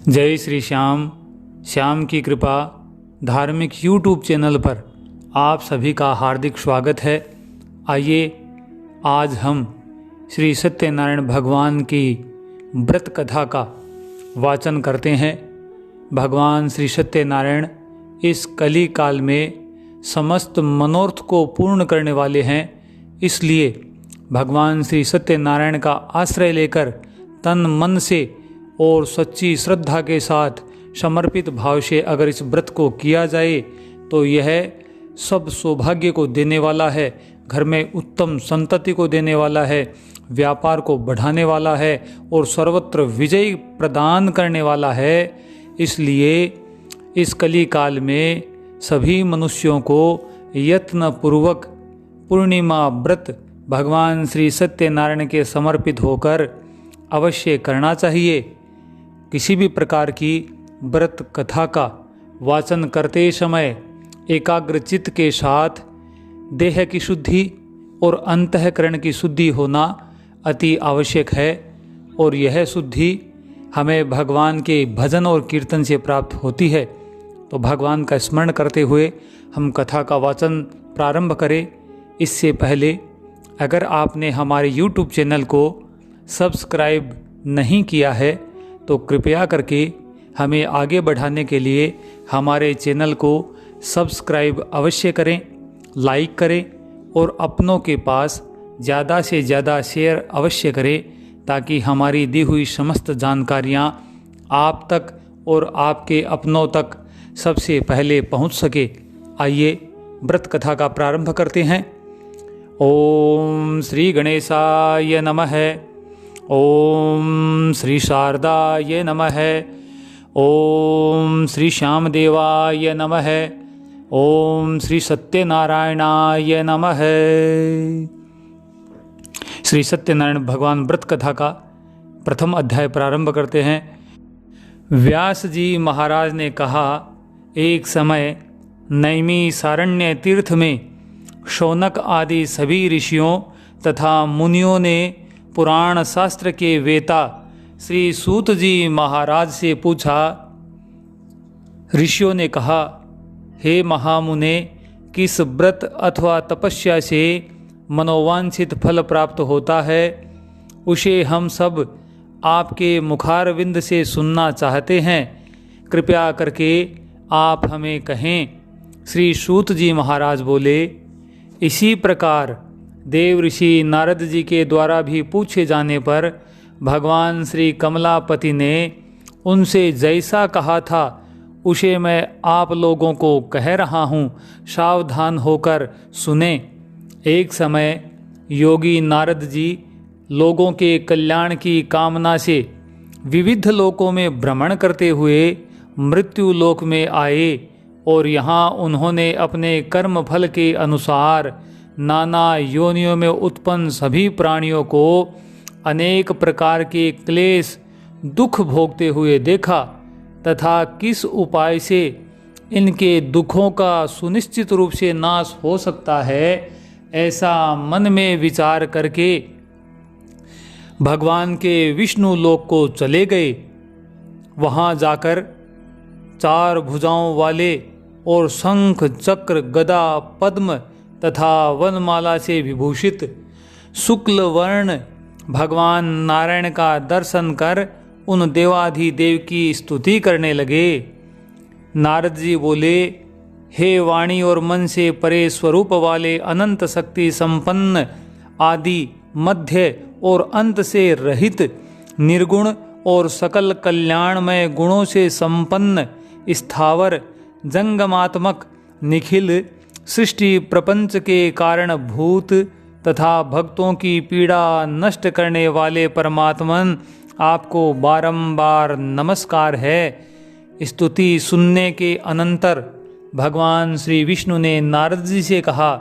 जय श्री श्याम। श्याम की कृपा धार्मिक यूट्यूब चैनल पर आप सभी का हार्दिक स्वागत है। आइए आज हम श्री सत्यनारायण भगवान की व्रत कथा का वाचन करते हैं। भगवान श्री सत्यनारायण इस कली काल में समस्त मनोरथ को पूर्ण करने वाले हैं। इसलिए भगवान श्री सत्यनारायण का आश्रय लेकर तन मन से और सच्ची श्रद्धा के साथ समर्पित भाव से अगर इस व्रत को किया जाए तो यह सब सौभाग्य को देने वाला है, घर में उत्तम संतति को देने वाला है, व्यापार को बढ़ाने वाला है और सर्वत्र विजय प्रदान करने वाला है। इसलिए इस कली काल में सभी मनुष्यों को यत्नपूर्वक पूर्णिमा व्रत भगवान श्री सत्यनारायण के समर्पित होकर अवश्य करना चाहिए। किसी भी प्रकार की व्रत कथा का वाचन करते समय एकाग्र चित्त के साथ देह की शुद्धि और अंतःकरण की शुद्धि होना अति आवश्यक है और यह शुद्धि हमें भगवान के भजन और कीर्तन से प्राप्त होती है। तो भगवान का स्मरण करते हुए हम कथा का वाचन प्रारंभ करें। इससे पहले अगर आपने हमारे YouTube चैनल को सब्सक्राइब नहीं किया है तो कृपया करके हमें आगे बढ़ाने के लिए हमारे चैनल को सब्सक्राइब अवश्य करें, लाइक करें और अपनों के पास ज़्यादा से ज़्यादा शेयर अवश्य करें ताकि हमारी दी हुई समस्त जानकारियाँ आप तक और आपके अपनों तक सबसे पहले पहुँच सके। आइए व्रत कथा का प्रारंभ करते हैं। ओम श्री गणेशाय नमः। ओम श्री शारदाय नमः। ओम श्री श्यामदेवाय नमः। ओम श्री सत्यनारायणाय नमः। श्री सत्यनारायण भगवान व्रत कथा का प्रथम अध्याय प्रारंभ करते हैं। व्यास जी महाराज ने कहा, एक समय नैमिषारण्य तीर्थ में शौनक आदि सभी ऋषियों तथा मुनियों ने पुराण शास्त्र के वेता श्री सूत जी महाराज से पूछा। ऋषियों ने कहा, हे महामुने, किस व्रत अथवा तपस्या से मनोवांछित फल प्राप्त होता है, उसे हम सब आपके मुखारविंद से सुनना चाहते हैं। कृपया करके आप हमें कहें। श्री सूत जी महाराज बोले, इसी प्रकार देव ऋषि नारद जी के द्वारा भी पूछे जाने पर भगवान श्री कमलापति ने उनसे जैसा कहा था उसे मैं आप लोगों को कह रहा हूँ, सावधान होकर सुने। एक समय योगी नारद जी लोगों के कल्याण की कामना से विविध लोकों में भ्रमण करते हुए मृत्यु लोक में आए और यहाँ उन्होंने अपने कर्म फल के अनुसार नाना योनियों में उत्पन्न सभी प्राणियों को अनेक प्रकार के क्लेश दुख भोगते हुए देखा तथा किस उपाय से इनके दुखों का सुनिश्चित रूप से नाश हो सकता है, ऐसा मन में विचार करके भगवान के विष्णु लोक को चले गए। वहाँ जाकर चार भुजाओं वाले और शंख चक्र गदा पद्म तथा वनमाला से विभूषित शुक्ल वर्ण भगवान नारायण का दर्शन कर उन देवाधिदेव की स्तुति करने लगे। नारद जी बोले, हे वाणी और मन से परे स्वरूप वाले अनंत शक्ति संपन्न आदि मध्य और अंत से रहित निर्गुण और सकल कल्याणमय गुणों से संपन्न स्थावर जंगमात्मक निखिल सृष्टि प्रपंच के कारण भूत तथा भक्तों की पीड़ा नष्ट करने वाले परमात्मन, आपको बारंबार नमस्कार है। स्तुति सुनने के अनंतर भगवान श्री विष्णु ने नारद जी से कहा।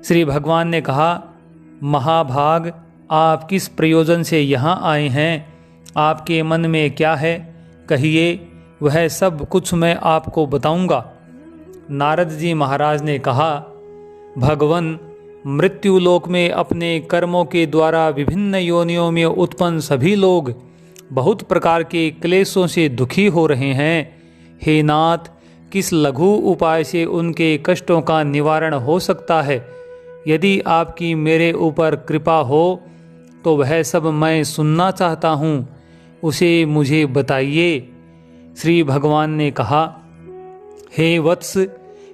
श्री भगवान ने कहा, महाभाग, आप किस प्रयोजन से यहाँ आए हैं? आपके मन में क्या है, कहिए, वह सब कुछ मैं आपको बताऊंगा। नारद जी महाराज ने कहा, भगवन, मृत्युलोक में अपने कर्मों के द्वारा विभिन्न योनियों में उत्पन्न सभी लोग बहुत प्रकार के क्लेशों से दुखी हो रहे हैं। हे नाथ, किस लघु उपाय से उनके कष्टों का निवारण हो सकता है? यदि आपकी मेरे ऊपर कृपा हो तो वह सब मैं सुनना चाहता हूँ, उसे मुझे बताइए। श्री भगवान ने कहा, हे वत्स,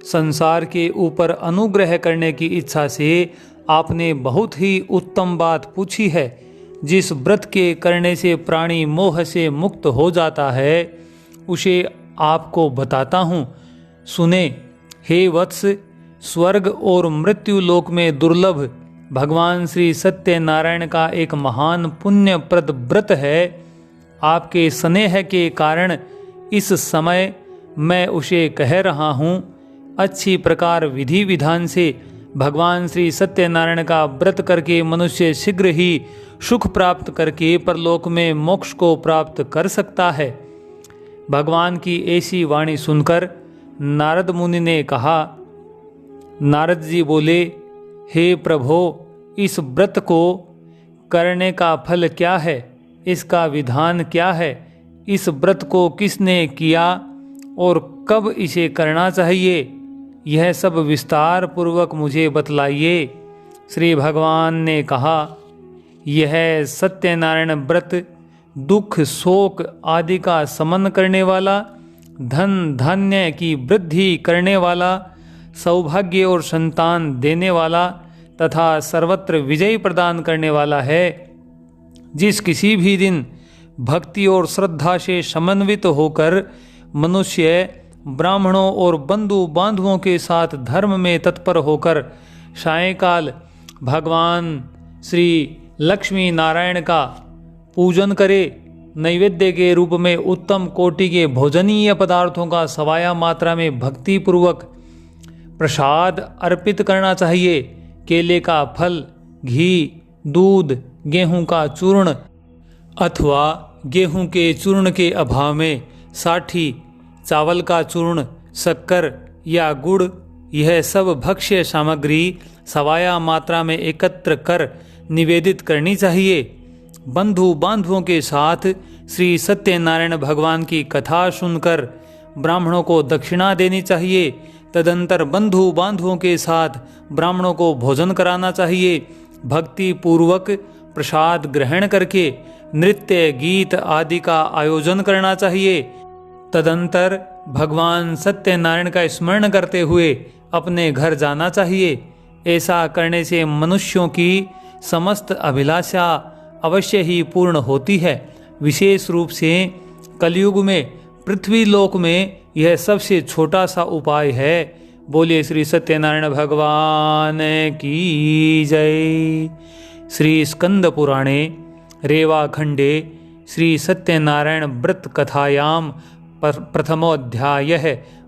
संसार के ऊपर अनुग्रह करने की इच्छा से आपने बहुत ही उत्तम बात पूछी है। जिस व्रत के करने से प्राणी मोह से मुक्त हो जाता है उसे आपको बताता हूँ, सुने। हे वत्स, स्वर्ग और मृत्यु लोक में दुर्लभ भगवान श्री सत्यनारायण का एक महान पुण्यप्रद व्रत है। आपके स्नेह के कारण इस समय मैं उसे कह रहा हूँ। अच्छी प्रकार विधि विधान से भगवान श्री सत्यनारायण का व्रत करके मनुष्य शीघ्र ही सुख प्राप्त करके परलोक में मोक्ष को प्राप्त कर सकता है। भगवान की ऐसी वाणी सुनकर नारद मुनि ने कहा, नारद जी बोले, हे प्रभो, इस व्रत को करने का फल क्या है? इसका विधान क्या है? इस व्रत को किसने किया और कब इसे करना चाहिए? यह सब विस्तार पूर्वक मुझे बतलाइए। श्री भगवान ने कहा, यह सत्यनारायण व्रत दुख शोक आदि का शमन करने वाला, धन धान्य की वृद्धि करने वाला, सौभाग्य और संतान देने वाला तथा सर्वत्र विजय प्रदान करने वाला है। जिस किसी भी दिन भक्ति और श्रद्धा से समन्वित होकर मनुष्य ब्राह्मणों और बंधु बांधवों के साथ धर्म में तत्पर होकर सायंकाल भगवान श्री लक्ष्मी नारायण का पूजन करे, नैवेद्य के रूप में उत्तम कोटि के भोजनीय पदार्थों का सवाया मात्रा में भक्ति पूर्वक प्रसाद अर्पित करना चाहिए। केले का फल, घी, दूध, गेहूं का चूर्ण अथवा गेहूं के चूर्ण के अभाव में साठी, चावल का चूर्ण, शक्कर या गुड़, यह सब भक्ष्य सामग्री सवाया मात्रा में एकत्र कर निवेदित करनी चाहिए। बंधु बांधवों के साथ श्री सत्यनारायण भगवान की कथा सुनकर ब्राह्मणों को दक्षिणा देनी चाहिए। तदंतर बंधु बांधवों के साथ ब्राह्मणों को भोजन कराना चाहिए। भक्ति पूर्वक प्रसाद ग्रहण करके नृत्य गीत आदि का आयोजन करना चाहिए। तदंतर भगवान सत्यनारायण का स्मरण करते हुए अपने घर जाना चाहिए। ऐसा करने से मनुष्यों की समस्त अभिलाषा अवश्य ही पूर्ण होती है। विशेष रूप से कलयुग में पृथ्वी लोक में यह सबसे छोटा सा उपाय है। बोलिए श्री सत्यनारायण भगवान की जय। श्री स्कंद पुराणे रेवा खंडे श्री सत्यनारायण व्रत कथायाम प्रथमोध्यायः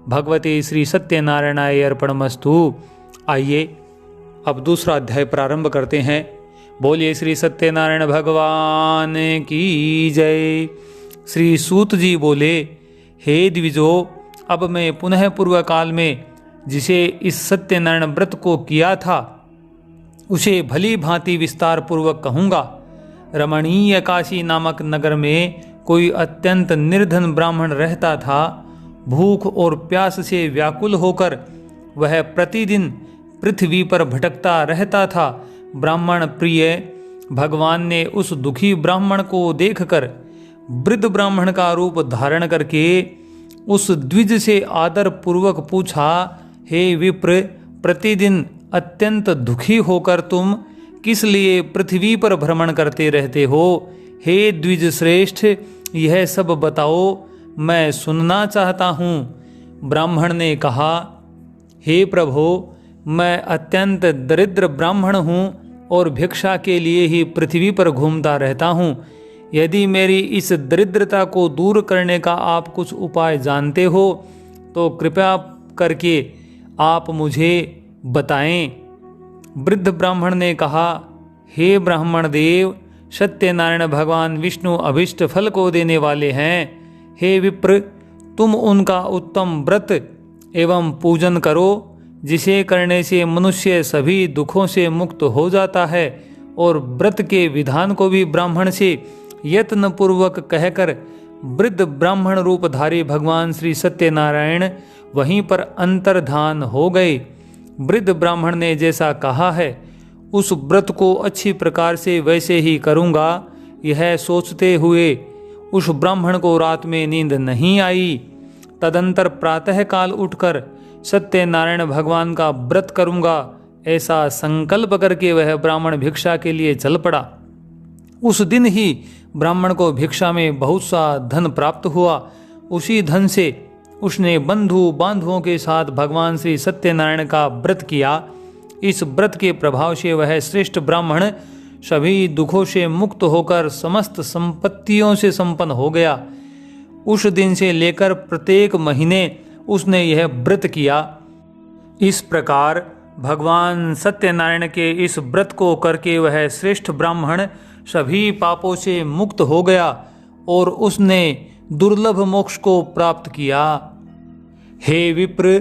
भगवते श्री सत्यनारायणाय अर्पणमस्तु। आइए अब दूसरा अध्याय प्रारंभ करते हैं। बोलिए श्री सत्यनारायण भगवान की जय। श्री सूत जी बोले, हे द्विजो, अब मैं पुनः पूर्व काल में जिसे इस सत्यनारायण व्रत को किया था उसे भली भांति विस्तार पूर्वक कहूँगा। रमणीय काशी नामक नगर में कोई अत्यंत निर्धन ब्राह्मण रहता था। भूख और प्यास से व्याकुल होकर वह प्रतिदिन पृथ्वी पर भटकता रहता था। ब्राह्मण प्रिय भगवान ने उस दुखी ब्राह्मण को देखकर वृद्ध ब्राह्मण का रूप धारण करके उस द्विज से आदर पूर्वक पूछा, हे विप्र, प्रतिदिन अत्यंत दुखी होकर तुम किस लिए पृथ्वी पर भ्रमण करते रहते हो? हे द्विज श्रेष्ठ, यह सब बताओ, मैं सुनना चाहता हूँ। ब्राह्मण ने कहा, हे प्रभो, मैं अत्यंत दरिद्र ब्राह्मण हूँ और भिक्षा के लिए ही पृथ्वी पर घूमता रहता हूँ। यदि मेरी इस दरिद्रता को दूर करने का आप कुछ उपाय जानते हो तो कृपया करके आप मुझे बताएं। वृद्ध ब्राह्मण ने कहा, हे ब्राह्मण देव, सत्यनारायण भगवान विष्णु अभिष्ट फल को देने वाले हैं। हे विप्र, तुम उनका उत्तम व्रत एवं पूजन करो, जिसे करने से मनुष्य सभी दुखों से मुक्त हो जाता है और व्रत के विधान को भी ब्राह्मण से यत्न पूर्वक कहकर वृद्ध ब्राह्मण रूपधारी भगवान श्री सत्यनारायण वहीं पर अंतर्धान हो गए। वृद्ध ब्राह्मण ने जैसा कहा है उस व्रत को अच्छी प्रकार से वैसे ही करूँगा, यह सोचते हुए उस ब्राह्मण को रात में नींद नहीं आई। तदंतर प्रातःकाल उठकर सत्यनारायण भगवान का व्रत करूँगा ऐसा संकल्प करके वह ब्राह्मण भिक्षा के लिए चल पड़ा। उस दिन ही ब्राह्मण को भिक्षा में बहुत सा धन प्राप्त हुआ। उसी धन से उसने बंधु बांधवों के साथ भगवान श्री सत्यनारायण का व्रत किया। इस व्रत के प्रभाव से वह श्रेष्ठ ब्राह्मण सभी दुखों से मुक्त होकर समस्त संपत्तियों से संपन्न हो गया। उस दिन से लेकर प्रत्येक महीने उसने यह व्रत किया। इस प्रकार भगवान सत्यनारायण के इस व्रत को करके वह श्रेष्ठ ब्राह्मण सभी पापों से मुक्त हो गया और उसने दुर्लभ मोक्ष को प्राप्त किया। हे विप्र,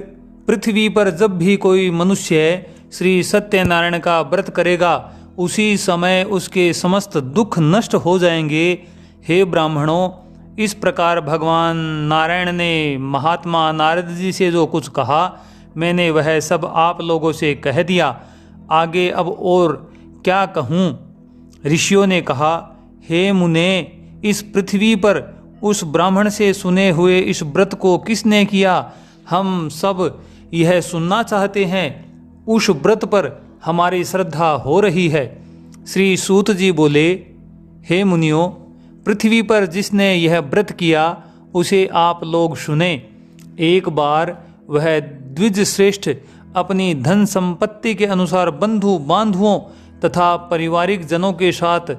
पृथ्वी पर जब भी कोई मनुष्य श्री सत्यनारायण का व्रत करेगा उसी समय उसके समस्त दुख नष्ट हो जाएंगे। हे ब्राह्मणों, इस प्रकार भगवान नारायण ने महात्मा नारद जी से जो कुछ कहा मैंने वह सब आप लोगों से कह दिया। आगे अब और क्या कहूँ। ऋषियों ने कहा, हे मुने, इस पृथ्वी पर उस ब्राह्मण से सुने हुए इस व्रत को किसने किया, हम सब यह सुनना चाहते हैं। उस व्रत पर हमारी श्रद्धा हो रही है। श्री सूत जी बोले, हे मुनियों, पृथ्वी पर जिसने यह व्रत किया उसे आप लोग सुने। एक बार वह द्विज श्रेष्ठ अपनी धन संपत्ति के अनुसार बंधु बांधुओं तथा पारिवारिक जनों के साथ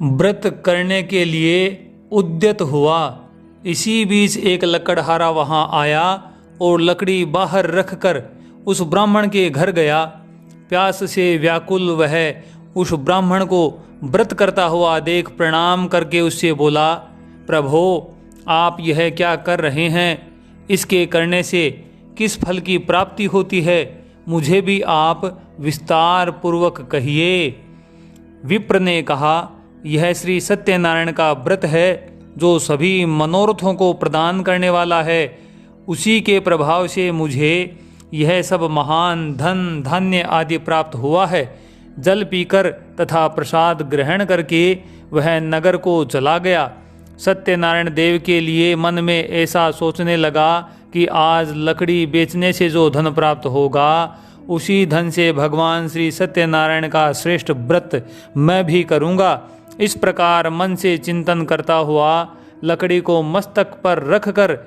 व्रत करने के लिए उद्यत हुआ। इसी बीच एक लकड़हारा वहां आया और लकड़ी बाहर रखकर उस ब्राह्मण के घर गया। प्यास से व्याकुल वह उस ब्राह्मण को व्रत करता हुआ देख प्रणाम करके उससे बोला, प्रभो, आप यह क्या कर रहे हैं? इसके करने से किस फल की प्राप्ति होती है? मुझे भी आप विस्तार पूर्वक कहिए। विप्र ने कहा, यह श्री सत्यनारायण का व्रत है जो सभी मनोरथों को प्रदान करने वाला है। उसी के प्रभाव से मुझे यह सब महान धन धान्य आदि प्राप्त हुआ है। जल पीकर तथा प्रसाद ग्रहण करके वह नगर को चला गया। सत्यनारायण देव के लिए मन में ऐसा सोचने लगा कि आज लकड़ी बेचने से जो धन प्राप्त होगा उसी धन से भगवान श्री सत्यनारायण का श्रेष्ठ व्रत मैं भी करूँगा। इस प्रकार मन से चिंतन करता हुआ लकड़ी को मस्तक पर रखकर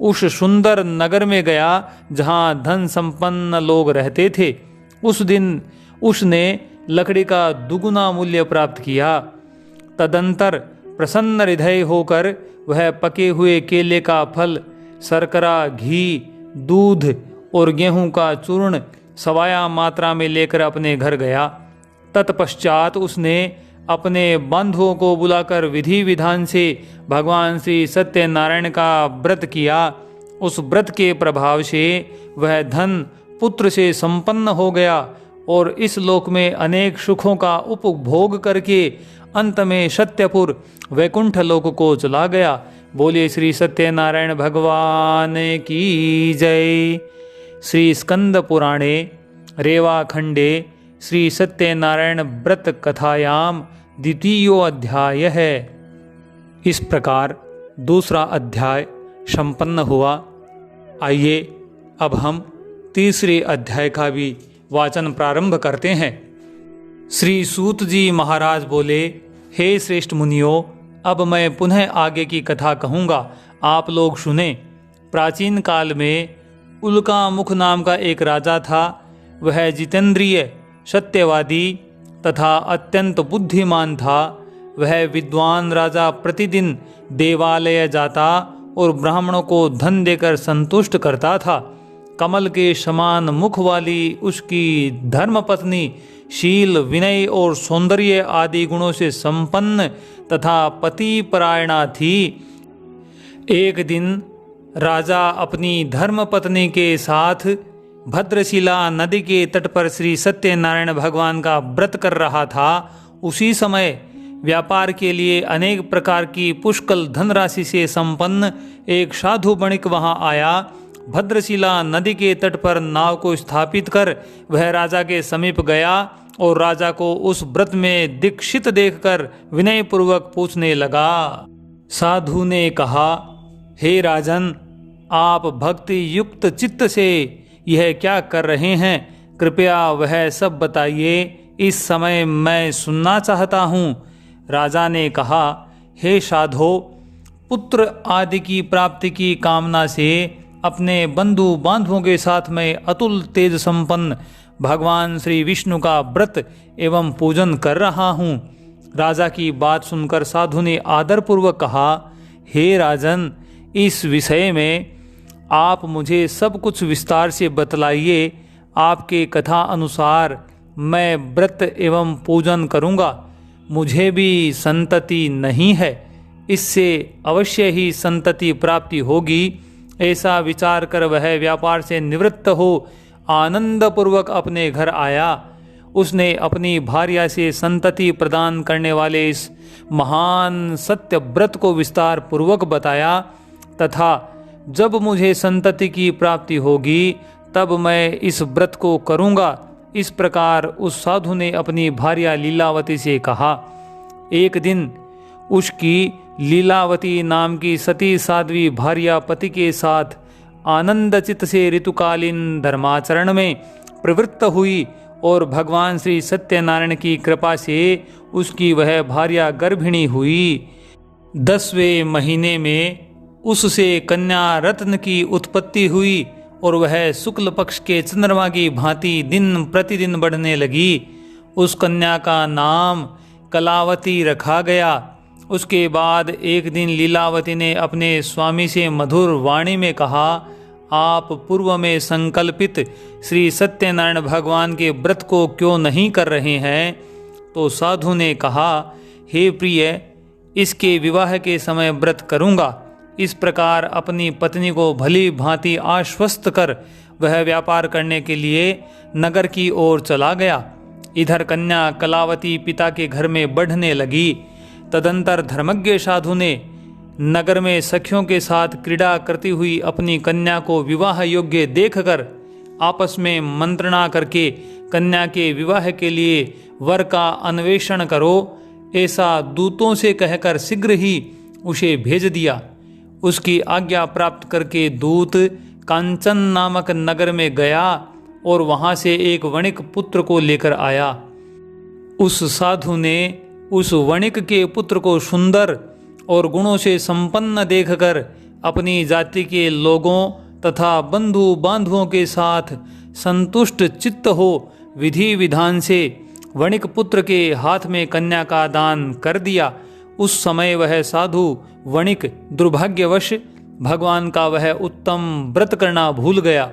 उस सुंदर नगर में गया जहाँ धन संपन्न लोग रहते थे। उस दिन उसने लकड़ी का दुगुना मूल्य प्राप्त किया। तदंतर प्रसन्न हृदय होकर वह पके हुए केले का फल, शर्करा, घी, दूध और गेहूं का चूर्ण सवाया मात्रा में लेकर अपने घर गया। तत्पश्चात उसने अपने बंधुओं को बुलाकर विधि विधान से भगवान श्री सत्यनारायण का व्रत किया। उस व्रत के प्रभाव से वह धन पुत्र से संपन्न हो गया और इस लोक में अनेक सुखों का उपभोग करके अंत में सत्यपुर वैकुंठ लोक को चला गया। बोलिए श्री सत्यनारायण भगवान की जय। श्री स्कंद पुराणे रेवाखंडे श्री सत्यनारायण व्रत कथायाम द्वितीयो अध्याय है। इस प्रकार दूसरा अध्याय संपन्न हुआ। आइए अब हम तीसरे अध्याय का भी वाचन प्रारंभ करते हैं। श्री सूत जी महाराज बोले, हे श्रेष्ठ मुनियों, अब मैं पुनः आगे की कथा कहूँगा, आप लोग सुने। प्राचीन काल में उल्कामुख नाम का एक राजा था। वह जितेंद्रिय, सत्यवादी तथा अत्यंत बुद्धिमान था। वह विद्वान राजा प्रतिदिन देवालय जाता और ब्राह्मणों को धन देकर संतुष्ट करता था। कमल के समान मुख वाली उसकी धर्मपत्नी शील, विनय और सौंदर्य आदि गुणों से संपन्न तथा पतिपरायणा थी। एक दिन राजा अपनी धर्मपत्नी के साथ भद्रशिला नदी के तट पर श्री सत्यनारायण भगवान का व्रत कर रहा था। उसी समय व्यापार के लिए अनेक प्रकार की पुष्कल धनराशि से संपन्न एक साधु वणिक वहां आया। भद्रशिला नदी के तट पर नाव को स्थापित कर वह राजा के समीप गया और राजा को उस व्रत में दीक्षित देखकर विनयपूर्वक पूछने लगा। साधु ने कहा, हे राजन, आप भक्ति युक्त चित्त से यह क्या कर रहे हैं? कृपया वह सब बताइए, इस समय मैं सुनना चाहता हूँ। राजा ने कहा, हे साधो, पुत्र आदि की प्राप्ति की कामना से अपने बंधु बांधवों के साथ में अतुल तेज संपन्न भगवान श्री विष्णु का व्रत एवं पूजन कर रहा हूँ। राजा की बात सुनकर साधु ने आदरपूर्वक कहा, हे राजन, इस विषय में आप मुझे सब कुछ विस्तार से बतलाइए। आपके कथा अनुसार मैं व्रत एवं पूजन करूँगा। मुझे भी संतति नहीं है, इससे अवश्य ही संतति प्राप्ति होगी। ऐसा विचार कर वह व्यापार से निवृत्त हो आनंदपूर्वक अपने घर आया। उसने अपनी भार्या से संतति प्रदान करने वाले इस महान सत्य व्रत को विस्तार पूर्वक बताया तथा जब मुझे संतति की प्राप्ति होगी तब मैं इस व्रत को करूँगा। इस प्रकार उस साधु ने अपनी भार्या लीलावती से कहा। एक दिन उसकी लीलावती नाम की सती साध्वी भार्या पति के साथ आनंदचित से ऋतुकालीन धर्माचरण में प्रवृत्त हुई और भगवान श्री सत्यनारायण की कृपा से उसकी वह भार्या गर्भिणी हुई। 10वें महीने में उससे कन्या रत्न की उत्पत्ति हुई और वह शुक्ल पक्ष के चंद्रमा की भांति दिन प्रतिदिन बढ़ने लगी। उस कन्या का नाम कलावती रखा गया। उसके बाद एक दिन लीलावती ने अपने स्वामी से मधुर वाणी में कहा, आप पूर्व में संकल्पित श्री सत्यनारायण भगवान के व्रत को क्यों नहीं कर रहे हैं? तो साधु ने कहा, हे प्रिय, इसके विवाह के समय व्रत करूँगा। इस प्रकार अपनी पत्नी को भली भांति आश्वस्त कर वह व्यापार करने के लिए नगर की ओर चला गया। इधर कन्या कलावती पिता के घर में बढ़ने लगी। तदंतर धर्मज्ञ साधु ने नगर में सखियों के साथ क्रीड़ा करती हुई अपनी कन्या को विवाह योग्य देखकर आपस में मंत्रणा करके कन्या के विवाह के लिए वर का अन्वेषण करो, ऐसा दूतों से कहकर शीघ्र ही उसे भेज दिया। उसकी आज्ञा प्राप्त करके दूत कांचन नामक नगर में गया और वहां से एक वणिक पुत्र को लेकर आया। उस साधु ने उस वणिक के पुत्र को सुंदर और गुणों से संपन्न देखकर अपनी जाति के लोगों तथा बंधु बांधवों के साथ संतुष्ट चित्त हो विधि विधान से वणिक पुत्र के हाथ में कन्या का दान कर दिया। उस समय वह साधु वणिक दुर्भाग्यवश भगवान का वह उत्तम व्रत करना भूल गया।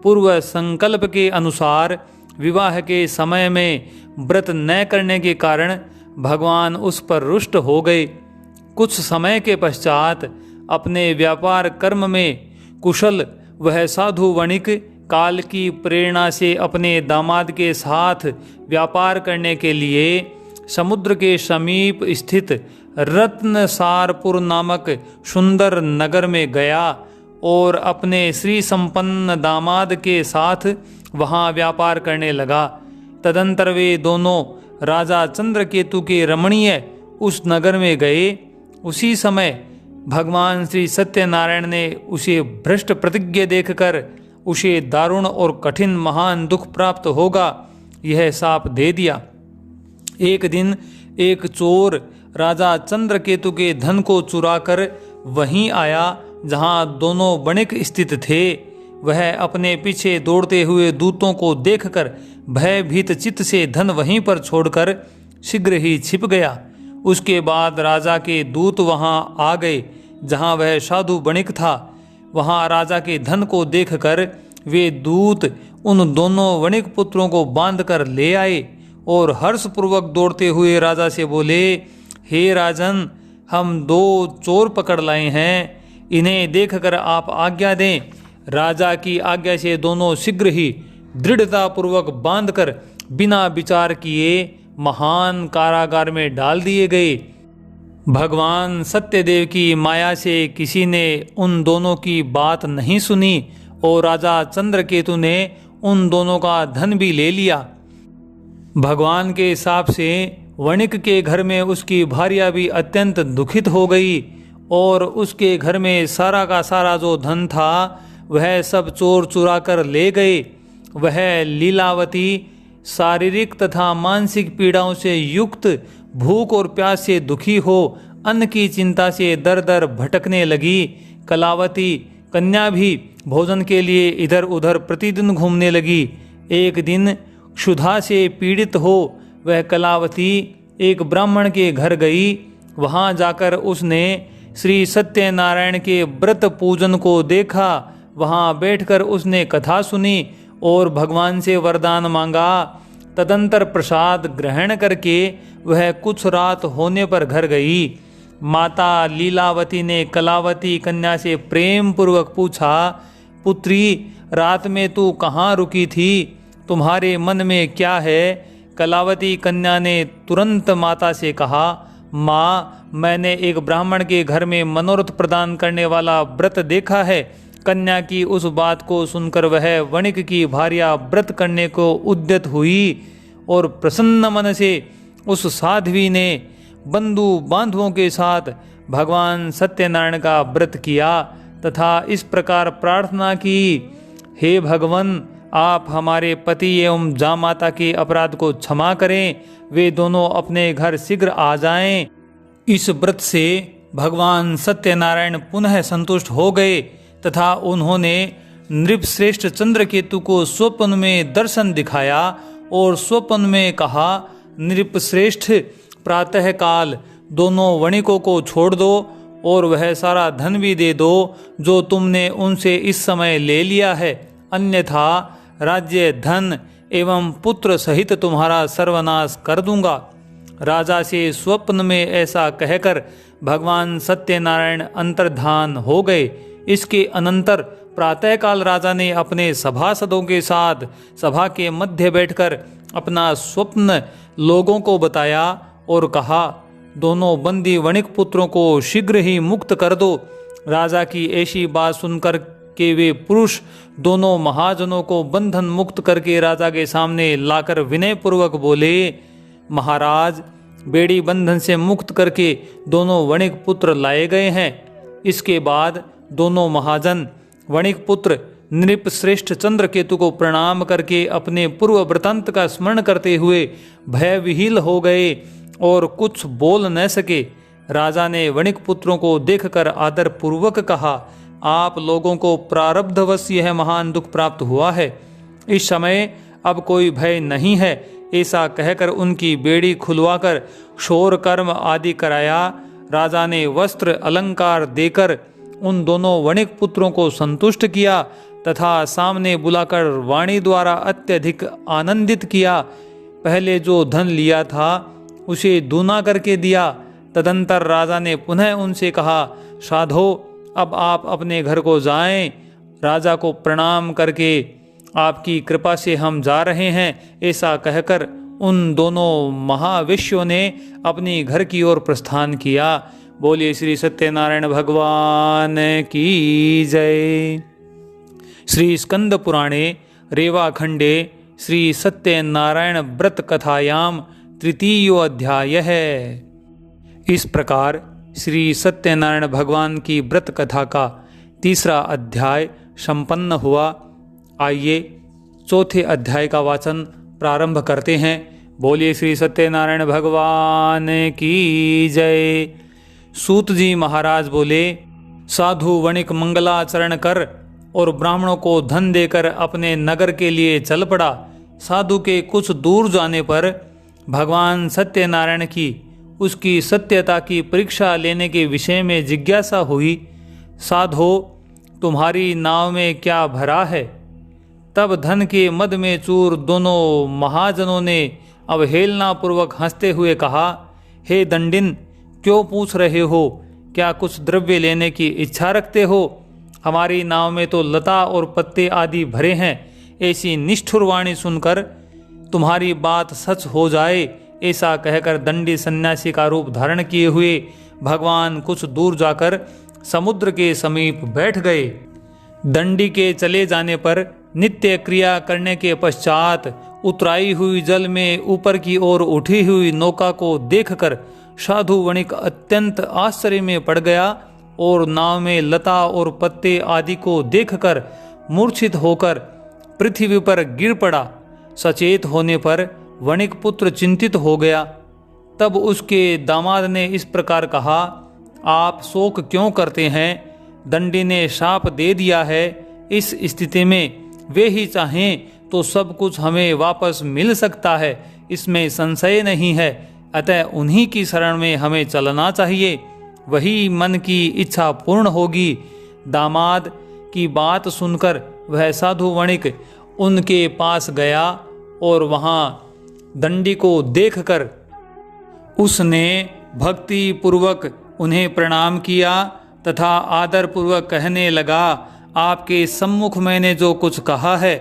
पूर्व संकल्प के अनुसार विवाह के समय में व्रत न करने के कारण भगवान उस पर रुष्ट हो गए। कुछ समय के पश्चात अपने व्यापार कर्म में कुशल वह साधु वणिक काल की प्रेरणा से अपने दामाद के साथ व्यापार करने के लिए समुद्र के समीप स्थित रत्नसारपुर नामक सुंदर नगर में गया और अपने श्री संपन्न दामाद के साथ वहां व्यापार करने लगा। तदंतर वे दोनों राजा चंद्रकेतु के रमणीय उस नगर में गए। उसी समय भगवान श्री सत्यनारायण ने उसे भ्रष्ट प्रतिज्ञ देखकर उसे दारुण और कठिन महान दुख प्राप्त होगा यह शाप दे दिया। एक दिन एक चोर राजा चंद्रकेतु के धन को चुराकर वहीं आया जहां दोनों वणिक स्थित थे। वह अपने पीछे दौड़ते हुए दूतों को देखकर भयभीत चित्त से धन वहीं पर छोड़कर शीघ्र ही छिप गया। उसके बाद राजा के दूत वहां आ गए जहां वह साधु वणिक था। वहां राजा के धन को देखकर वे दूत उन दोनों वणिक पुत्रों को बांधकर ले आए और हर्षपूर्वक दौड़ते हुए राजा से बोले, हे राजन, हम 2 चोर पकड़ लाए हैं, इन्हें देखकर आप आज्ञा दें। राजा की आज्ञा से दोनों शीघ्र ही दृढ़तापूर्वक बांधकर बिना विचार किए महान कारागार में डाल दिए गए। भगवान सत्यदेव की माया से किसी ने उन दोनों की बात नहीं सुनी और राजा चंद्रकेतु ने उन दोनों का धन भी ले लिया। भगवान के हिसाब से वणिक के घर में उसकी भार्या भी अत्यंत दुखित हो गई और उसके घर में सारा का सारा जो धन था वह सब चोर चुरा कर ले गए। वह लीलावती शारीरिक तथा मानसिक पीड़ाओं से युक्त, भूख और प्यास से दुखी हो अन्न की चिंता से दर दर भटकने लगी। कलावती कन्या भी भोजन के लिए इधर उधर प्रतिदिन घूमने लगी। एक दिन क्षुधा से पीड़ित हो वह कलावती एक ब्राह्मण के घर गई। वहां जाकर उसने श्री सत्यनारायण के व्रत पूजन को देखा। वहां बैठकर उसने कथा सुनी और भगवान से वरदान मांगा। तदंतर प्रसाद ग्रहण करके वह कुछ रात होने पर घर गई। माता लीलावती ने कलावती कन्या से प्रेम पूर्वक पूछा, पुत्री रात में तू कहाँ रुकी थी? तुम्हारे मन में क्या है? कलावती कन्या ने तुरंत माता से कहा, माँ मैंने एक ब्राह्मण के घर में मनोरथ प्रदान करने वाला व्रत देखा है। कन्या की उस बात को सुनकर वह वणिक की भार्या व्रत करने को उद्यत हुई और प्रसन्न मन से उस साध्वी ने बंधु बांधवों के साथ भगवान सत्यनारायण का व्रत किया तथा इस प्रकार प्रार्थना की, हे भगवान आप हमारे पति एवं जामाता के अपराध को क्षमा करें, वे दोनों अपने घर शीघ्र आ जाएं। इस व्रत से भगवान सत्यनारायण पुनः संतुष्ट हो गए तथा उन्होंने नृपश्रेष्ठ चंद्रकेतु को स्वप्न में दर्शन दिखाया और स्वप्न में कहा, नृपश्रेष्ठ प्रातः काल दोनों वणिकों को छोड़ दो और वह सारा धन भी दे दो जो तुमने उनसे इस समय ले लिया है, अन्यथा राज्य धन एवं पुत्र सहित तुम्हारा सर्वनाश कर दूंगा। राजा से स्वप्न में ऐसा कहकर भगवान सत्यनारायण अंतर्धान हो गए। इसके अनंतर प्रातःकाल राजा ने अपने सभासदों के साथ सभा के मध्य बैठकर अपना स्वप्न लोगों को बताया और कहा, दोनों बंदी वणिक पुत्रों को शीघ्र ही मुक्त कर दो। राजा की ऐसी बात सुनकर के वे पुरुष दोनों महाजनों को बंधन मुक्त करके राजा के सामने लाकर विनय पूर्वक बोले, महाराज बेड़ी बंधन से मुक्त करके दोनों वणिक पुत्र लाए गए हैं। इसके बाद दोनों महाजन वणिक पुत्र नृपश्रेष्ठ चंद्रकेतु को प्रणाम करके अपने पूर्व वृतांत का स्मरण करते हुए भयविहील हो गए और कुछ बोल न सके। राजा ने वणिक पुत्रों को देखकर आदर पूर्वक कहा, आप लोगों को प्रारब्धवश यह महान दुख प्राप्त हुआ है, इस समय अब कोई भय नहीं है। ऐसा कहकर उनकी बेड़ी खुलवाकर शोर कर्म आदि कराया। राजा ने वस्त्र अलंकार देकर उन दोनों वणिक पुत्रों को संतुष्ट किया तथा सामने बुलाकर वाणी द्वारा अत्यधिक आनंदित किया। पहले जो धन लिया था उसे दूना करके दिया। तदंतर राजा ने पुनः उनसे कहा, साधो अब आप अपने घर को जाएं। राजा को प्रणाम करके आपकी कृपा से हम जा रहे हैं, ऐसा कहकर उन दोनों महाविष्यों ने अपनी घर की ओर प्रस्थान किया। बोलिए श्री सत्यनारायण भगवान की जय। श्री स्कंद पुराणे रेवाखंडे श्री सत्यनारायण व्रत कथायाम तृतीयो अध्याय है। इस प्रकार श्री सत्यनारायण भगवान की व्रत कथा का तीसरा अध्याय संपन्न हुआ। आइए चौथे अध्याय का वाचन प्रारंभ करते हैं। बोलिए श्री सत्यनारायण भगवान की जय। सूत जी महाराज बोले, साधु वणिक मंगलाचरण कर और ब्राह्मणों को धन देकर अपने नगर के लिए चल पड़ा। साधु के कुछ दूर जाने पर भगवान सत्यनारायण की उसकी सत्यता की परीक्षा लेने के विषय में जिज्ञासा हुई। साधो तुम्हारी नाव में क्या भरा है? तब धन के मद में चूर दोनों महाजनों ने अवहेलना पूर्वक हंसते हुए कहा, हे दंडिन क्यों पूछ रहे हो? क्या कुछ द्रव्य लेने की इच्छा रखते हो? हमारी नाव में तो लता और पत्ते आदि भरे हैं। ऐसी निष्ठुर वाणी सुनकर तुम्हारी बात सच हो जाए ऐसा कहकर दंडी सन्यासी का रूप धारण किए हुए भगवान कुछ दूर जाकर समुद्र के समीप बैठ गए। दंडी के चले जाने पर नित्य क्रिया करने के पश्चात उतराई हुई जल में ऊपर की ओर उठी हुई नौका को देखकर साधु वणिक अत्यंत आश्चर्य में पड़ गया और नाव में लता और पत्ते आदि को देखकर मूर्छित होकर पृथ्वी पर गिर पड़ा। सचेत होने पर वणिक पुत्र चिंतित हो गया। तब उसके दामाद ने इस प्रकार कहा, आप शोक क्यों करते हैं? दंडी ने शाप दे दिया है। इस स्थिति में वे ही चाहें तो सब कुछ हमें वापस मिल सकता है, इसमें संशय नहीं है। अतः उन्हीं की शरण में हमें चलना चाहिए, वही मन की इच्छा पूर्ण होगी। दामाद की बात सुनकर वह साधु वणिक उनके पास गया और वहाँ दंडी को देखकर उसने भक्ति पूर्वक उन्हें प्रणाम किया तथा आदर पूर्वक कहने लगा, आपके सम्मुख मैंने जो कुछ कहा है,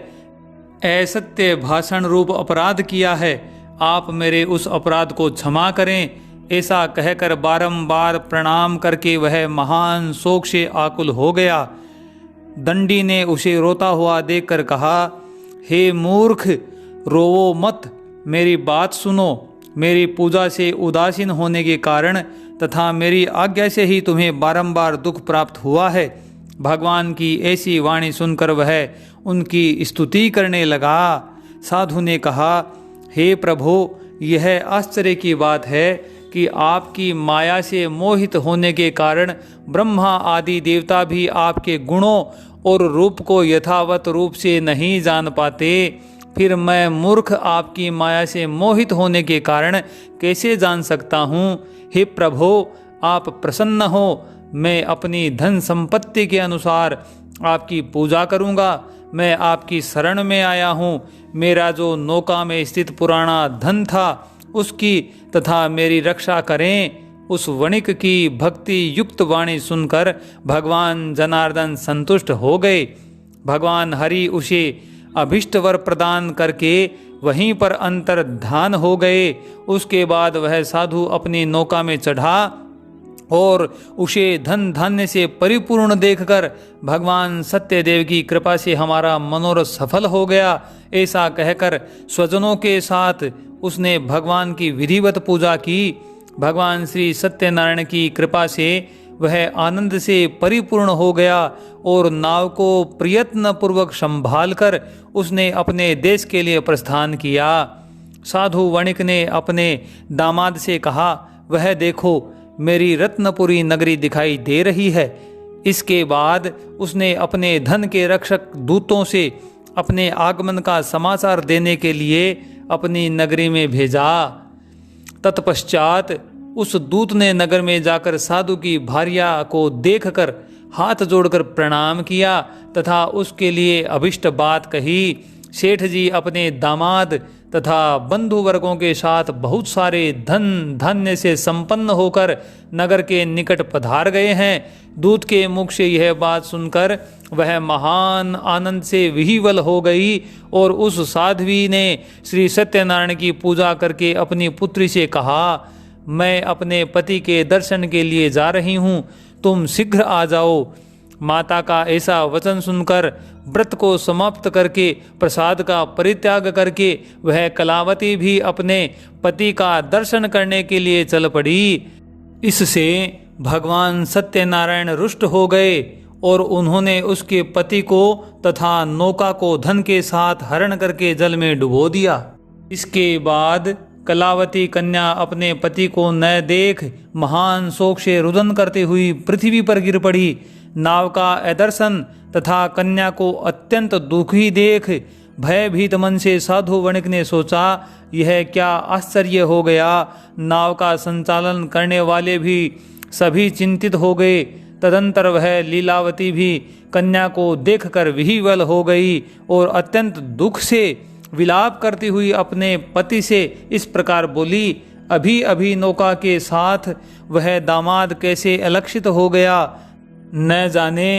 असत्य भाषण रूप अपराध किया है, आप मेरे उस अपराध को क्षमा करें। ऐसा कहकर बारंबार प्रणाम करके वह महान शोक से आकुल हो गया। दंडी ने उसे रोता हुआ देखकर कहा, हे मूर्ख, रोवो मत, मेरी बात सुनो। मेरी पूजा से उदासीन होने के कारण तथा मेरी आज्ञा से ही तुम्हें बारंबार दुख प्राप्त हुआ है। भगवान की ऐसी वाणी सुनकर वह उनकी स्तुति करने लगा। साधु ने कहा, हे प्रभु, यह आश्चर्य की बात है कि आपकी माया से मोहित होने के कारण ब्रह्मा आदि देवता भी आपके गुणों और रूप को यथावत रूप से नहीं जान पाते। फिर मैं मूर्ख आपकी माया से मोहित होने के कारण कैसे जान सकता हूँ? हे प्रभु, आप प्रसन्न हो, मैं अपनी धन संपत्ति के अनुसार आपकी पूजा करूँगा। मैं आपकी शरण में आया हूँ। मेरा जो नौका में स्थित पुराना धन था उसकी तथा मेरी रक्षा करें। उस वणिक की भक्ति युक्त वाणी सुनकर भगवान जनार्दन संतुष्ट हो गए। भगवान हरि उसे अभिष्ट वर प्रदान करके वहीं पर अंतर्धान हो गए। उसके बाद वह साधु अपनी नौका में चढ़ा और उसे धन धान्य से परिपूर्ण देखकर भगवान सत्यदेव की कृपा से हमारा मनोरथ सफल हो गया, ऐसा कहकर स्वजनों के साथ उसने भगवान की विधिवत पूजा की। भगवान श्री सत्यनारायण की कृपा से वह आनंद से परिपूर्ण हो गया और नाव को प्रयत्न पूर्वक संभालकर उसने अपने देश के लिए प्रस्थान किया। साधु वणिक ने अपने दामाद से कहा, वह देखो, मेरी रत्नपुरी नगरी दिखाई दे रही है। इसके बाद उसने अपने धन के रक्षक दूतों से अपने आगमन का समाचार देने के लिए अपनी नगरी में भेजा। तत्पश्चात उस दूत ने नगर में जाकर साधु की भार्या को देखकर हाथ जोड़कर प्रणाम किया तथा उसके लिए अभिष्ट बात कही। सेठ जी अपने दामाद तथा बंधु वर्गों के साथ बहुत सारे धन धान्य से संपन्न होकर नगर के निकट पधार गए हैं। दूत के मुख से यह बात सुनकर वह महान आनंद से विह्वल हो गई और उस साध्वी ने श्री सत्यनारायण की पूजा करके अपनी पुत्री से कहा, मैं अपने पति के दर्शन के लिए जा रही हूँ, तुम शीघ्र आ जाओ। माता का ऐसा वचन सुनकर व्रत को समाप्त करके प्रसाद का परित्याग करके वह कलावती भी अपने पति का दर्शन करने के लिए चल पड़ी। इससे भगवान सत्यनारायण रुष्ट हो गए और उन्होंने उसके पति को तथा नौका को धन के साथ हरण करके जल में डुबो दिया। इसके बाद कलावती कन्या अपने पति को न देख महान शोक से रुदन करते हुई पृथ्वी पर गिर पड़ी। नाव का अदर्शन तथा कन्या को अत्यंत दुखी देख भयभीत मन से साधु वणिक ने सोचा, यह क्या आश्चर्य हो गया। नाव का संचालन करने वाले भी सभी चिंतित हो गए। तदंतर वह लीलावती भी कन्या को देखकर विह्वल हो गई और अत्यंत दुख से विलाप करती हुई अपने पति से इस प्रकार बोली, अभी अभी नौका के साथ वह दामाद कैसे अलक्षित हो गया। न जाने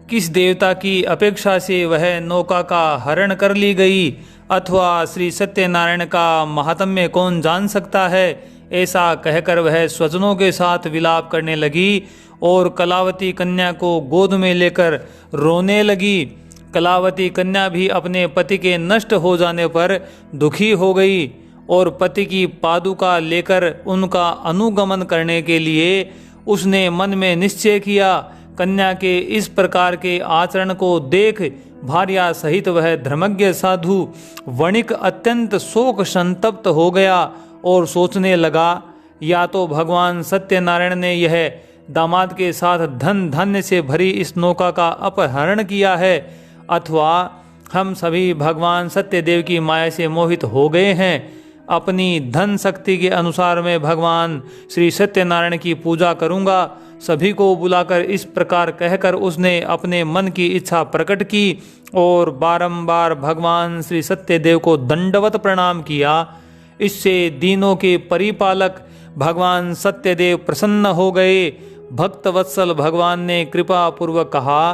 किस देवता की अपेक्षा से वह नौका का हरण कर ली गई। अथवा श्री सत्यनारायण का महात्म्य कौन जान सकता है। ऐसा कहकर वह स्वजनों के साथ विलाप करने लगी और कलावती कन्या को गोद में लेकर रोने लगी। कलावती कन्या भी अपने पति के नष्ट हो जाने पर दुखी हो गई और पति की पादुका लेकर उनका अनुगमन करने के लिए उसने मन में निश्चय किया। कन्या के इस प्रकार के आचरण को देख भार्या सहित वह धर्मज्ञ साधु वणिक अत्यंत शोक संतप्त हो गया और सोचने लगा, या तो भगवान सत्यनारायण ने यह दामाद के साथ धन धान्य से भरी इस नौका का अपहरण किया है, अथवा हम सभी भगवान सत्यदेव की माया से मोहित हो गए हैं। अपनी धन शक्ति के अनुसार मैं भगवान श्री सत्यनारायण की पूजा करूंगा। सभी को बुलाकर इस प्रकार कहकर उसने अपने मन की इच्छा प्रकट की और बारंबार भगवान श्री सत्यदेव को दंडवत प्रणाम किया। इससे दीनों के परिपालक भगवान सत्यदेव प्रसन्न हो गए। भक्त वत्सल भगवान ने कृपा पूर्वक कहा,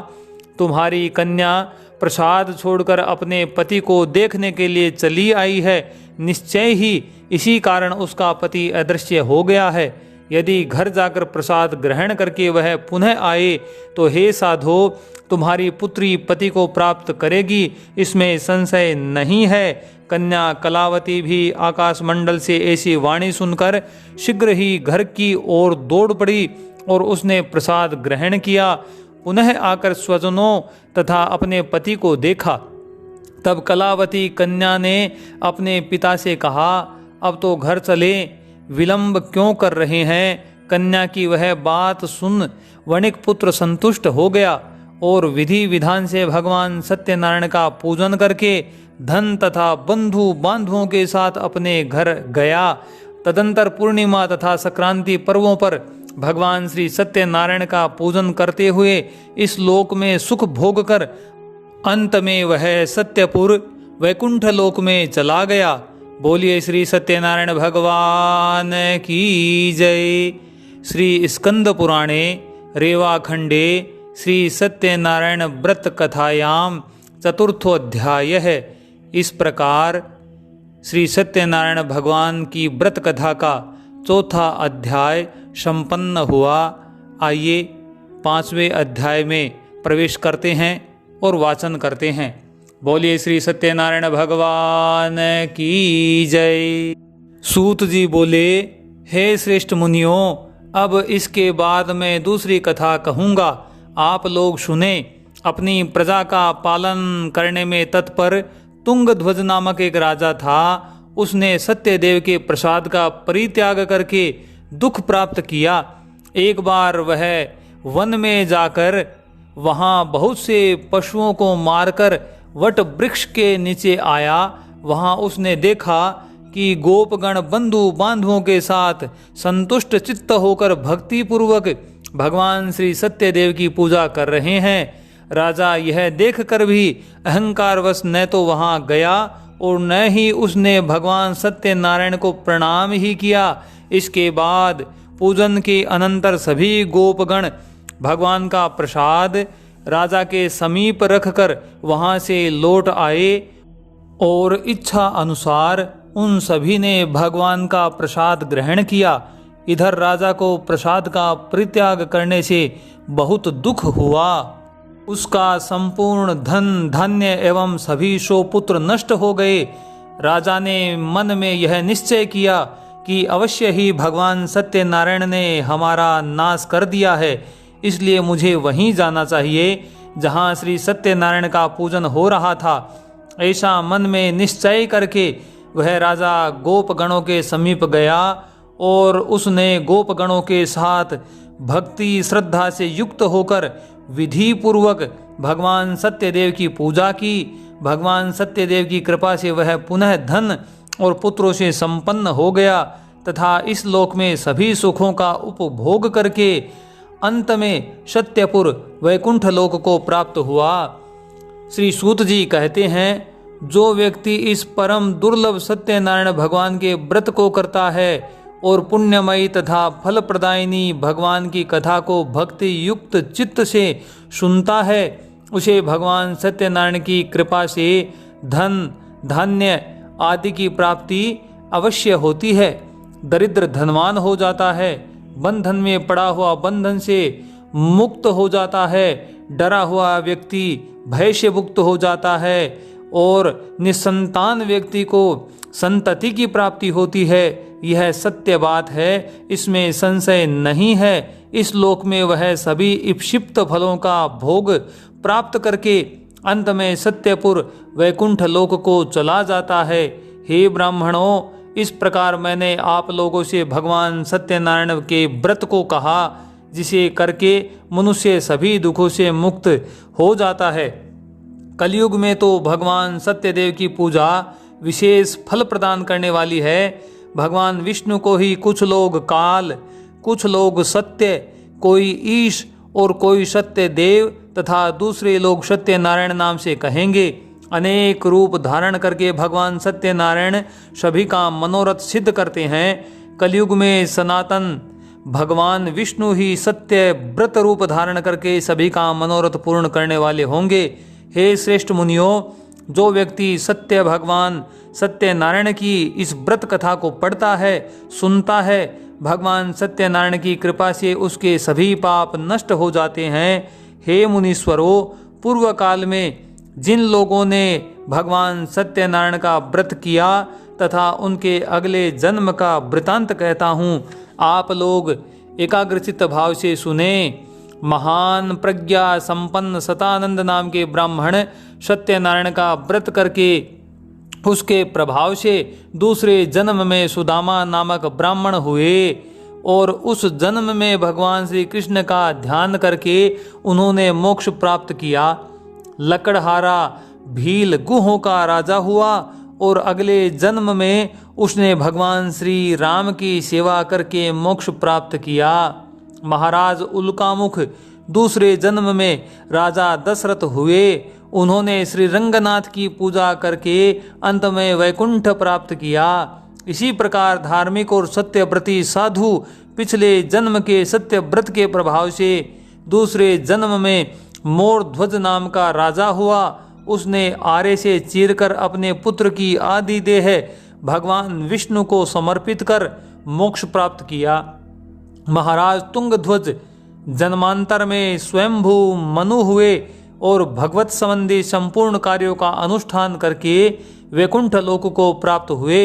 तुम्हारी कन्या प्रसाद छोड़कर अपने पति को देखने के लिए चली आई है। निश्चय ही इसी कारण उसका पति अदृश्य हो गया है। यदि घर जाकर प्रसाद ग्रहण करके वह पुनः आए तो हे साधो, तुम्हारी पुत्री पति को प्राप्त करेगी, इसमें संशय नहीं है। कन्या कलावती भी आकाश मंडल से ऐसी वाणी सुनकर शीघ्र ही घर की ओर दौड़ पड़ी और उसने प्रसाद ग्रहण किया। पुनः आकर स्वजनों तथा अपने पति को देखा। तब कलावती कन्या ने अपने पिता से कहा, अब तो घर चले, विलंब क्यों कर रहे हैं। कन्या की वह बात सुन वणिक पुत्र संतुष्ट हो गया और विधि विधान से भगवान सत्यनारायण का पूजन करके धन तथा बंधु बांधवों के साथ अपने घर गया। तदंतर पूर्णिमा तथा संक्रांति पर्वों पर भगवान श्री सत्यनारायण का पूजन करते हुए इस लोक में सुख भोग कर अंत में वह सत्यपुर वैकुंठ लोक में चला गया। बोलिए श्री सत्यनारायण भगवान की जय। श्री स्कंद पुराणे रेवाखंडे श्री सत्यनारायण व्रत कथायाम चतुर्थोऽध्याय है। इस प्रकार श्री सत्यनारायण भगवान की व्रत कथा का चौथा अध्याय संपन्न हुआ। आइए 5वें अध्याय में प्रवेश करते हैं और वाचन करते हैं। बोलिए श्री सत्यनारायण भगवान की जय। सूत जी बोले, हे श्रेष्ठ मुनियों, अब इसके बाद मैं दूसरी कथा कहूँगा, आप लोग सुने। अपनी प्रजा का पालन करने में तत्पर तुंगध्वज नामक एक राजा था। उसने सत्यदेव के प्रसाद का परित्याग करके दुख प्राप्त किया। एक बार वह वन में जाकर वहाँ बहुत से पशुओं को मारकर वट वृक्ष के नीचे आया। वहाँ उसने देखा कि गोपगण बंधु बांधवों के साथ संतुष्ट चित्त होकर भक्ति पूर्वक भगवान श्री सत्यदेव की पूजा कर रहे हैं। राजा यह देखकर भी अहंकारवश न तो वहाँ गया और न ही उसने भगवान सत्यनारायण को प्रणाम ही किया। इसके बाद पूजन के अनंतर सभी गोपगण भगवान का प्रसाद राजा के समीप रखकर वहाँ से लौट आए और इच्छा अनुसार उन सभी ने भगवान का प्रसाद ग्रहण किया। इधर राजा को प्रसाद का परित्याग करने से बहुत दुख हुआ। उसका संपूर्ण धन धान्य एवं सभी सौ पुत्र नष्ट हो गए। राजा ने मन में यह निश्चय किया कि अवश्य ही भगवान सत्यनारायण ने हमारा नाश कर दिया है, इसलिए मुझे वहीं जाना चाहिए जहाँ श्री सत्यनारायण का पूजन हो रहा था। ऐसा मन में निश्चय करके वह राजा गोपगणों के समीप गया और उसने गोपगणों के साथ भक्ति श्रद्धा से युक्त होकर विधि पूर्वक भगवान सत्यदेव की पूजा की। भगवान सत्यदेव की कृपा से वह पुनः धन और पुत्रों से संपन्न हो गया तथा इस लोक में सभी सुखों का उपभोग करके अंत में सत्यपुर वैकुंठ लोक को प्राप्त हुआ। श्री सूत जी कहते हैं, जो व्यक्ति इस परम दुर्लभ सत्यनारायण भगवान के व्रत को करता है और पुण्यमयी तथा फल प्रदायिनी भगवान की कथा को भक्ति युक्त चित्त से सुनता है, उसे भगवान सत्यनारायण की कृपा से धन धान्य आदि की प्राप्ति अवश्य होती है। दरिद्र धनवान हो जाता है, बंधन में पड़ा हुआ बंधन से मुक्त हो जाता है, डरा हुआ व्यक्ति भय से मुक्त हो जाता है और निसंतान व्यक्ति को संतति की प्राप्ति होती है। यह सत्य बात है, इसमें संशय नहीं है। इस लोक में वह सभी इप्सित फलों का भोग प्राप्त करके अंत में सत्यपुर वैकुंठ लोक को चला जाता है। हे ब्राह्मणों, इस प्रकार मैंने आप लोगों से भगवान सत्यनारायण के व्रत को कहा, जिसे करके मनुष्य सभी दुखों से मुक्त हो जाता है। कलयुग में तो भगवान सत्यदेव की पूजा विशेष फल प्रदान करने वाली है। भगवान विष्णु को ही कुछ लोग काल, कुछ लोग सत्य, कोई ईश और कोई सत्य देव तथा दूसरे लोग सत्यनारायण नाम से कहेंगे। अनेक रूप धारण करके भगवान सत्यनारायण सभी का मनोरथ सिद्ध करते हैं। कलयुग में सनातन भगवान विष्णु ही सत्य व्रत रूप धारण करके सभी का मनोरथ पूर्ण करने वाले होंगे। हे श्रेष्ठ मुनियों, जो व्यक्ति सत्य भगवान सत्यनारायण की इस व्रत कथा को पढ़ता है, सुनता है, भगवान सत्यनारायण की कृपा से उसके सभी पाप नष्ट हो जाते हैं। हे मुनीश्वरों, पूर्व काल में जिन लोगों ने भगवान सत्यनारायण का व्रत किया तथा उनके अगले जन्म का वृतांत कहता हूँ, आप लोग एकाग्रचित्त भाव से सुने। महान प्रज्ञा संपन्न सतानंद नाम के ब्राह्मण सत्यनारायण का व्रत करके उसके प्रभाव से दूसरे जन्म में सुदामा नामक ब्राह्मण हुए और उस जन्म में भगवान श्री कृष्ण का ध्यान करके उन्होंने मोक्ष प्राप्त किया। लकड़हारा भील गुहों का राजा हुआ और अगले जन्म में उसने भगवान श्री राम की सेवा करके मोक्ष प्राप्त किया। महाराज उल्कामुख दूसरे जन्म में राजा दशरथ हुए। उन्होंने श्री रंगनाथ की पूजा करके अंत में वैकुंठ प्राप्त किया। इसी प्रकार धार्मिक और सत्यव्रती साधु पिछले जन्म के सत्यव्रत के प्रभाव से दूसरे जन्म में मोर ध्वज नाम का राजा हुआ। उसने आरे से चीरकर अपने पुत्र की आदि देह भगवान विष्णु को समर्पित कर मोक्ष प्राप्त किया। महाराज तुंगध्वज जन्मांतर में स्वयंभू मनु हुए और भगवत संबंधी संपूर्ण कार्यों का अनुष्ठान करके वैकुंठ लोक को प्राप्त हुए।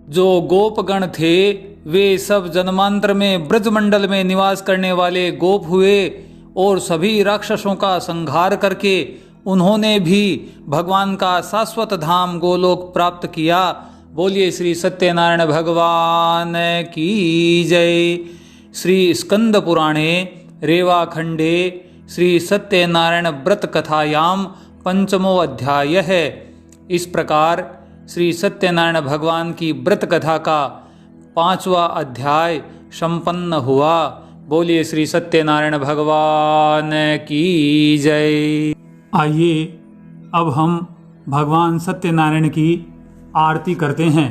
जो गोपगण थे वे सब जन्मांतर में ब्रजमंडल में निवास करने वाले गोप हुए और सभी राक्षसों का संहार करके उन्होंने भी भगवान का शाश्वत धाम गोलोक प्राप्त किया। बोलिए श्री सत्यनारायण भगवान की जय। श्री स्कंद पुराणे रेवा खंडे श्री सत्यनारायण व्रत कथायाम पंचमो अध्याय है। इस प्रकार श्री सत्यनारायण भगवान की व्रत कथा का 5वां अध्याय संपन्न हुआ। बोलिए श्री सत्यनारायण भगवान की जय। आइए अब हम भगवान सत्यनारायण की आरती करते हैं।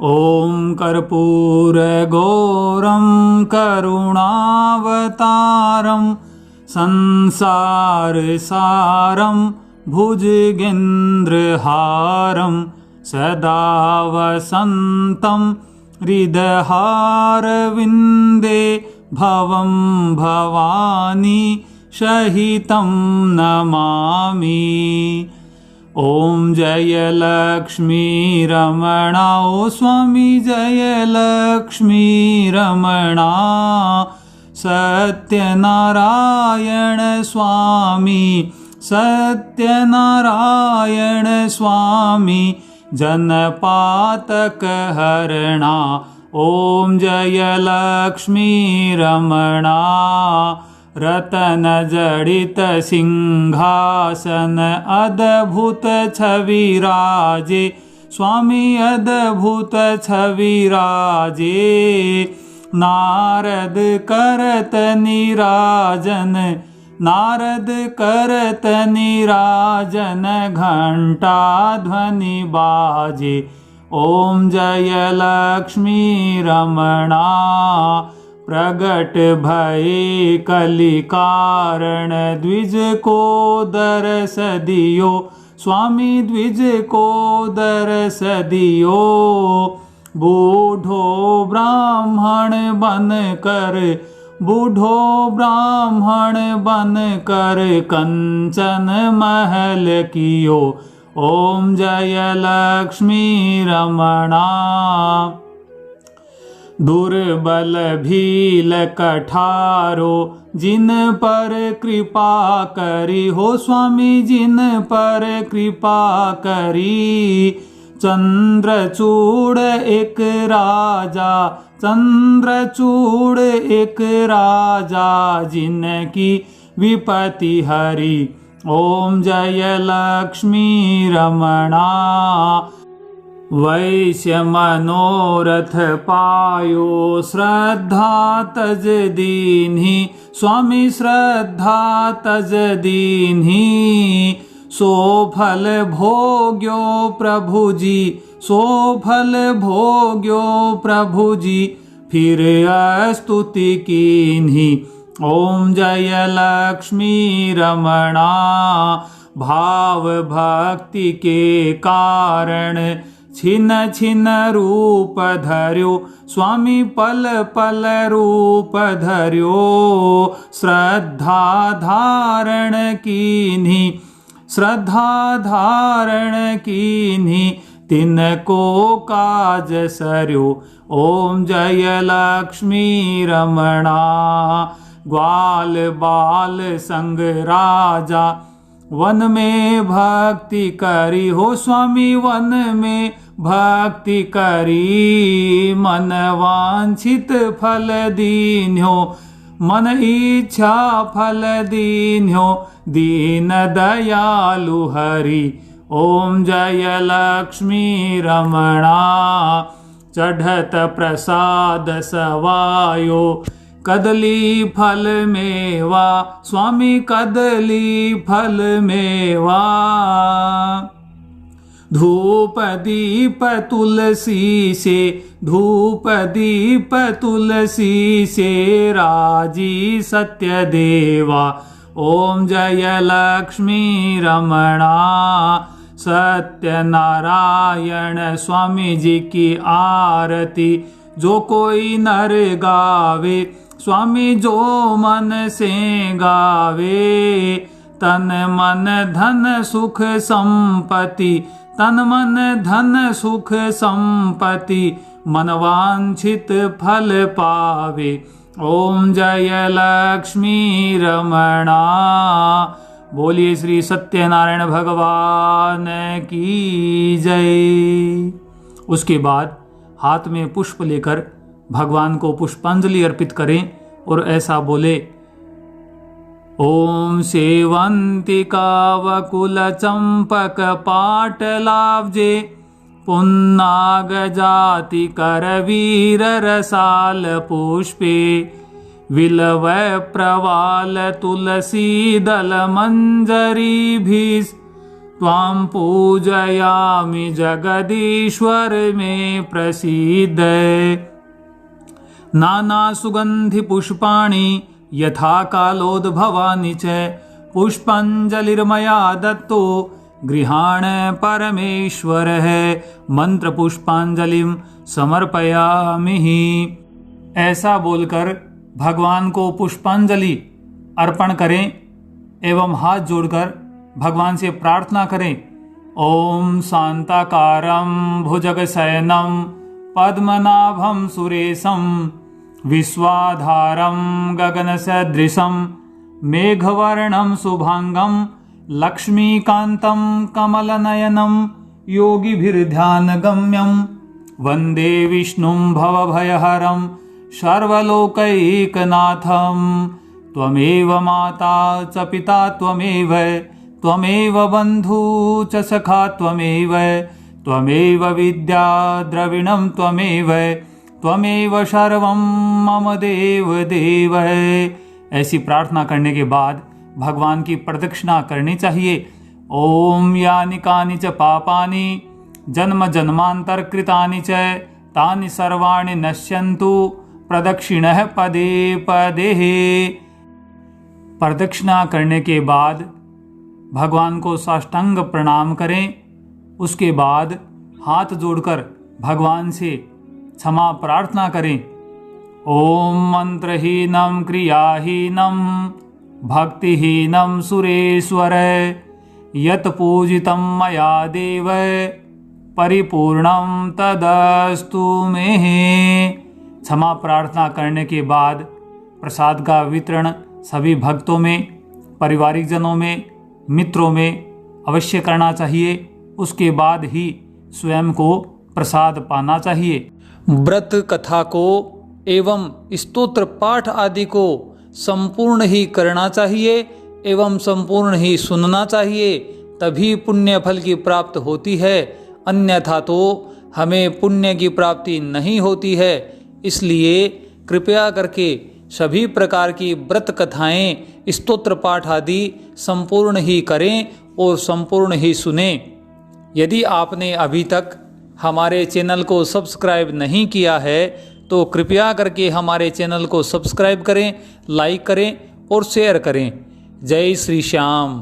ओम कर्पूर गौरम करुणावतारम संसार सारम भुजगेन्द्रहारम सदा वसन्तं हृदहारविन्दे भवं भवानी सहितं नमामि। ओम जय लक्ष्मी रमणा ओ स्वामी जय लक्ष्मी रमणा सत्यनारायण स्वामी सत्यनारायण स्वामी जनपातक हरणा। ओम जय लक्ष्मी रमणा रतन जड़ित सिंहासन अद्भुत छवि राजे स्वामी अद्भुत छवि राजे। नारद करत निराजन नारद करत निराजन घंटा ध्वनि बाजे। ओम जय लक्ष्मी रमणा प्रगट भये कलि कारण द्विज को दरस दियो स्वामी द्विज को दरस दियो। बूढ़ो ब्राह्मण बन कर कंचन महल कियो। ओम जय लक्ष्मी रमणा। दुर्बल भील कठारो जिन पर कृपा करी हो। स्वामी जिन पर कृपा करी। चंद्रचूड़ एक राजा जिनकी विपत्ति हरी। ओम जय लक्ष्मी रमणा। वैश्य मनोरथ पायो श्रद्धा तज दीन्ही। स्वामी श्रद्धा तज दीन्ही। सो फल भोग्यो प्रभु जी फिर स्तुति कीन्ही। ओम जय लक्ष्मी रमणा। भाव भक्ति के कारण छिन छिन रूप धर्यो। स्वामी पल पल रूप धर्यो। श्रद्धा धारण कीन्ही तिनको काज सर्यो। ओम जय लक्ष्मी रमणा। ग्वाल बाल संग राजा वन में भक्ति करी हो। स्वामी वन में भक्ति करी। मन वांछित फल दीन्यो। मन इच्छा फल दीन्यो। दीन दयालु हरि। ओम जय लक्ष्मी रमणा। चढ़त प्रसाद सवायो कदली फल मेवा। स्वामी कदली फल मेवा। धूप दीप तुलसी से राजी सत्य देवा। ओम जय लक्ष्मी रमणा। सत्य नारायण स्वामी जी की आरती जो कोई नर गावे। स्वामी जो मन से गावे। तन मन धन सुख संपत्ति मनवांछित फल पावे। ओम जय लक्ष्मी रमणा। बोलिए श्री सत्यनारायण भगवान की जय। उसके बाद हाथ में पुष्प लेकर भगवान को पुष्पांजलि अर्पित करें और ऐसा बोले। ओम सेवंतिका वकुल चंपक पाटलाब्जे। पुन्नाग जाति करवीर रसाल पुष्पे। विलवय प्रवाल तुलसी दल मंजरी भीस। त्वां पूजयामि जगदीश्वर में प्रसीद। नाना सुगंधि पुष्पाणि यथा कालोद्भवानि च। पुष्पांजलिर्मया दत्तो गृहाण परमेश्वर है। मंत्र पुष्पांजलिम समर्पयामि। ऐसा बोलकर भगवान को पुष्पांजलि अर्पण करें एवं हाथ जोड़कर भगवान से प्रार्थना करें। ओम शांताकारं भुजगशयनं पद्मनाभं सुरेशं। विश्वाधारं गगनसदृशं मेघवर्णं शुभांगं। लक्ष्मीकान्तं कमलनयनं योगिभिर्ध्यानगम्यं। वन्दे विष्णुं भवभयहरं सर्वलोकैकनाथं। त्वमेव माता च पिता त्वमेव बन्धु च सखा त्वमेव विद्या द्रविणं त्वमेव सर्वं मम देव। ऐसी प्रार्थना करने के बाद भगवान की प्रदक्षिणा करनी चाहिए। ओम यानि कानि च पापानि जन्म जन्मांतर कृतानि च तानि सर्वाणि नश्यन्तु प्रदक्षिणः पदे पदे। प्रदक्षिणा करने के बाद भगवान को साष्टांग प्रणाम करें। उसके बाद हाथ जोड़कर भगवान से क्षमा प्रार्थना करें। ओम मंत्रहीनं क्रियाहीनं भक्तिहीनं सुरेश्वर यत् पूजितं मया देव परिपूर्णं तदस्तु मे। क्षमा प्रार्थना करने के बाद प्रसाद का वितरण सभी भक्तों में, पारिवारिक जनों में, मित्रों में अवश्य करना चाहिए। उसके बाद ही स्वयं को प्रसाद पाना चाहिए। व्रत कथा को एवं स्तोत्र पाठ आदि को संपूर्ण ही करना चाहिए एवं संपूर्ण ही सुनना चाहिए, तभी पुण्य फल की प्राप्ति होती है, अन्यथा तो हमें पुण्य की प्राप्ति नहीं होती है। इसलिए कृपया करके सभी प्रकार की व्रत कथाएं, स्तोत्र पाठ आदि संपूर्ण ही करें और संपूर्ण ही सुनें। यदि आपने अभी तक हमारे चैनल को सब्सक्राइब नहीं किया है तो कृपया करके हमारे चैनल को सब्सक्राइब करें, लाइक करें और शेयर करें। जय श्री श्याम।